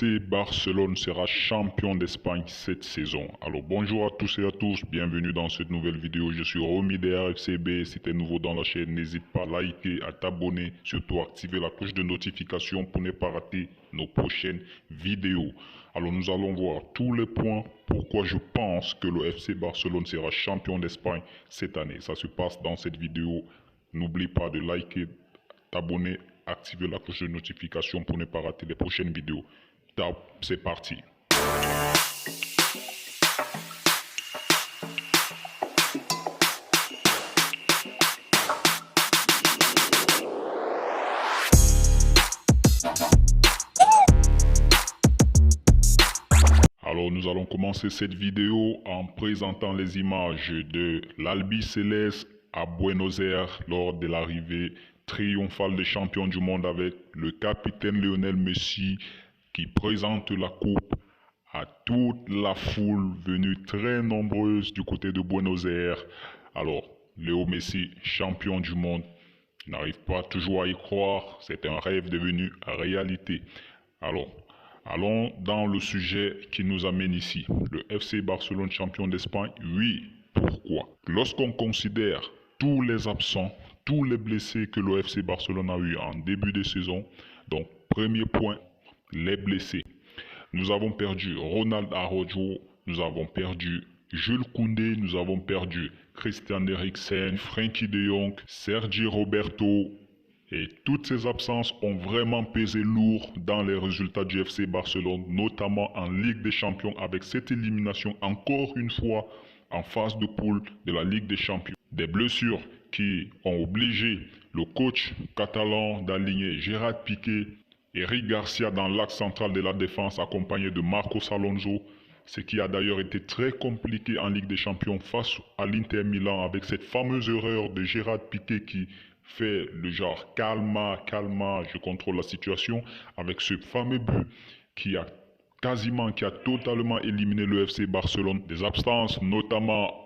FC Barcelone sera champion d'Espagne cette saison. Alors bonjour à tous et à tous, bienvenue dans cette nouvelle vidéo. Je suis Romy de RFCB. Si tu es nouveau dans la chaîne, n'hésite pas à liker, à t'abonner, surtout activer la cloche de notification pour ne pas rater nos prochaines vidéos. Alors nous allons voir tous les points pourquoi je pense que le FC Barcelone sera champion d'Espagne cette année. Ça se passe dans cette vidéo. N'oublie pas de liker, t'abonner, activer la cloche de notification pour ne pas rater les prochaines vidéos. Top, c'est parti. Alors nous allons commencer cette vidéo en présentant les images de l'Albiceleste à Buenos Aires lors de l'arrivée triomphale des champions du monde avec le capitaine Lionel Messi qui présente la coupe à toute la foule venue très nombreuse du côté de Buenos Aires. Alors, Léo Messi, champion du monde, n'arrive pas toujours à y croire, c'est un rêve devenu réalité. Alors, allons dans le sujet qui nous amène ici. Le FC Barcelone champion d'Espagne, oui, pourquoi? Lorsqu'on considère tous les absents, tous les blessés que le FC Barcelone a eu en début de saison, donc premier point, les blessés. Nous avons perdu Ronald Araujo, nous avons perdu Jules Koundé, nous avons perdu Christian Eriksen, Frenkie de Jong, Sergi Roberto. Et toutes ces absences ont vraiment pesé lourd dans les résultats du FC Barcelone, notamment en Ligue des Champions avec cette élimination encore une fois en phase de poule de la Ligue des Champions. Des blessures qui ont obligé le coach catalan d'aligner Gérard Piqué, Eric Garcia dans l'axe central de la défense accompagné de Marcos Alonso, ce qui a d'ailleurs été très compliqué en Ligue des Champions face à l'Inter Milan avec cette fameuse erreur de Gérard Piqué qui fait le genre calma, je contrôle la situation, avec ce fameux but qui a totalement éliminé le FC Barcelone. Des absences notamment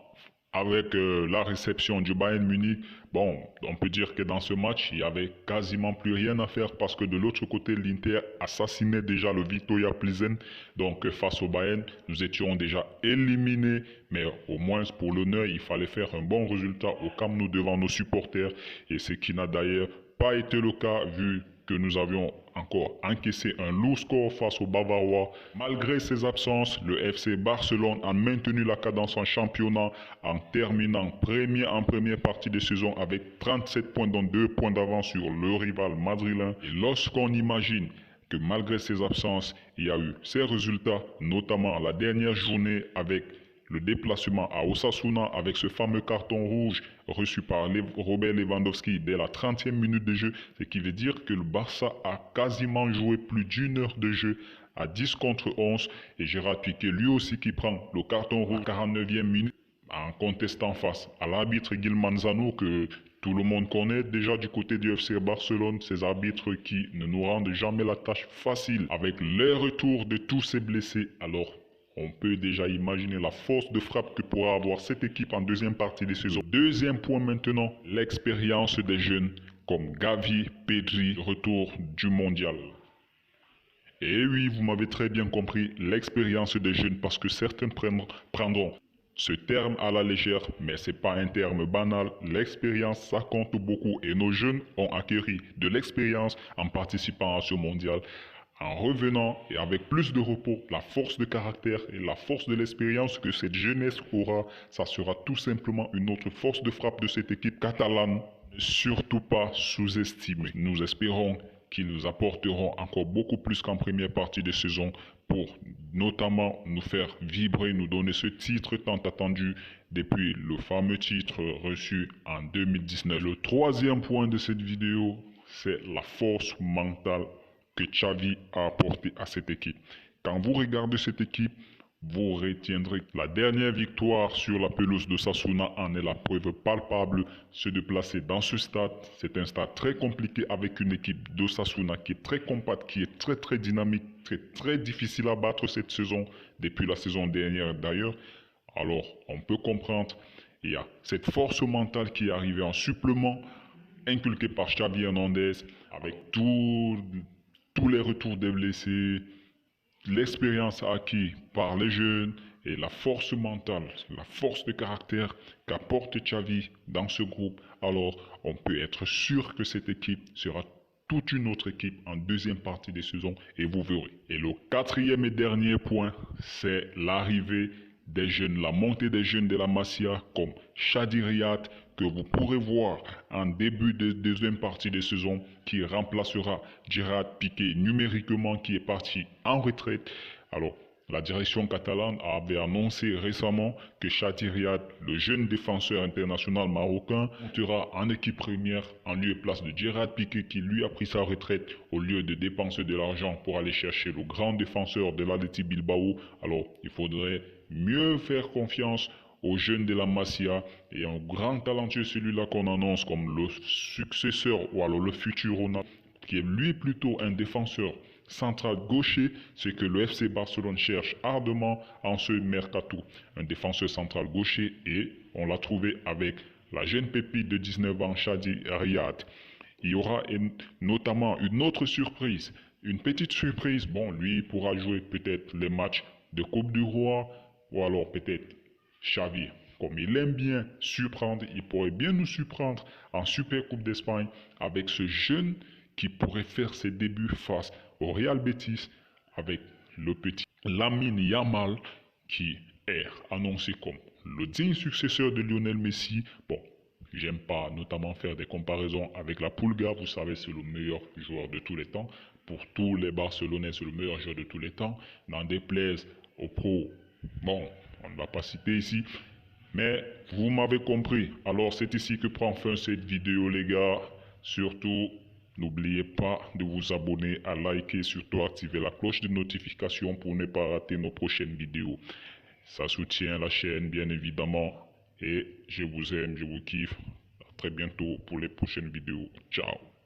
avec la réception du Bayern Munich. Bon, on peut dire que dans ce match, il n'y avait quasiment plus rien à faire parce que de l'autre côté, l'Inter assassinait déjà le Viktoria Plzen. Donc face au Bayern, nous étions déjà éliminés. Mais au moins pour l'honneur, il fallait faire un bon résultat au Camp Nou devant nos supporters. Et ce qui n'a d'ailleurs pas été le cas vu que nous avions encore encaissé un lourd score face aux Bavarois. Malgré ces absences, le FC Barcelone a maintenu la cadence en championnat en terminant premier en première partie de saison avec 37 points dont 2 points d'avance sur le rival madrilène. Et lorsqu'on imagine que malgré ces absences, il y a eu ces résultats, notamment la dernière journée avec le déplacement à Osasuna avec ce fameux carton rouge reçu par Robert Lewandowski dès la 30e minute de jeu, ce qui veut dire que le Barça a quasiment joué plus d'une heure de jeu à 10 contre 11 et Gérard Piqué lui aussi qui prend le carton rouge à 49e minute en contestant face à l'arbitre Gil Manzano que tout le monde connaît déjà du côté du FC Barcelone, ces arbitres qui ne nous rendent jamais la tâche facile avec les retours de tous ces blessés. Alors on peut déjà imaginer la force de frappe que pourra avoir cette équipe en deuxième partie de saison. Deuxième point maintenant, l'expérience des jeunes comme Gavi, Pedri, retour du mondial. Et oui, vous m'avez très bien compris, l'expérience des jeunes parce que certains prendront ce terme à la légère, mais ce n'est pas un terme banal. L'expérience, ça compte beaucoup et nos jeunes ont acquis de l'expérience en participant à ce mondial. En revenant et avec plus de repos, la force de caractère et la force de l'expérience que cette jeunesse aura, ça sera tout simplement une autre force de frappe de cette équipe catalane. Surtout pas sous-estimée. Nous espérons qu'ils nous apporteront encore beaucoup plus qu'en première partie de saison pour notamment nous faire vibrer, nous donner ce titre tant attendu depuis le fameux titre reçu en 2019. Le troisième point de cette vidéo, c'est la force mentale que Xavi a apporté à cette équipe. Quand vous regardez cette équipe, vous retiendrez que la dernière victoire sur la pelouse de Sasuna en est la preuve palpable. Se déplacer dans ce stade, c'est un stade très compliqué avec une équipe de Sasuna qui est très compacte, qui est très dynamique, très difficile à battre cette saison, depuis la saison dernière d'ailleurs. Alors, on peut comprendre, il y a cette force mentale qui est arrivée en supplément, inculquée par Xavi Hernandez, avec tous les retours des blessés, l'expérience acquise par les jeunes et la force mentale, la force de caractère qu'apporte Xavi dans ce groupe, alors on peut être sûr que cette équipe sera toute une autre équipe en deuxième partie de saison et vous verrez. Et le quatrième et dernier point, c'est l'arrivée des jeunes, la montée des jeunes de la Masia comme Chadi Riyad que vous pourrez voir en début de deuxième partie de saison qui remplacera Gerard Piqué numériquement qui est parti en retraite. Alors, la direction catalane avait annoncé récemment que Chadi Riyad, le jeune défenseur international marocain, montera en équipe première en lieu et place de Gerard Piqué qui lui a pris sa retraite au lieu de dépenser de l'argent pour aller chercher le grand défenseur de l'Athletic Bilbao. Alors, il faudrait mieux faire confiance aux jeunes de la Masia et un grand talentueux celui-là qu'on annonce comme le successeur ou alors le futur Ronaldo, qui est lui plutôt un défenseur central gaucher, ce que le FC Barcelone cherche ardemment en ce mercato. Un défenseur central gaucher et on l'a trouvé avec la jeune pépite de 19 ans, Chadi Riyad. Il y aura notamment une autre surprise, une petite surprise. Bon, lui pourra jouer peut-être les matchs de Coupe du Roi ou alors peut-être Xavi. Comme il aime bien surprendre, il pourrait bien nous surprendre en Super Coupe d'Espagne avec ce jeune qui pourrait faire ses débuts face au Real Betis avec le petit Lamine Yamal qui est annoncé comme le digne successeur de Lionel Messi. Bon, j'aime pas notamment faire des comparaisons avec la Pulga, vous savez c'est le meilleur joueur de tous les temps. Pour tous les Barcelonais, c'est le meilleur joueur de tous les temps. N'en déplaise aux pros, bon, on ne va pas citer ici. Mais vous m'avez compris. Alors c'est ici que prend fin cette vidéo les gars. Surtout, n'oubliez pas de vous abonner, à liker, surtout activer la cloche de notification pour ne pas rater nos prochaines vidéos. Ça soutient la chaîne bien évidemment. Et je vous aime, je vous kiffe. À très bientôt pour les prochaines vidéos. Ciao.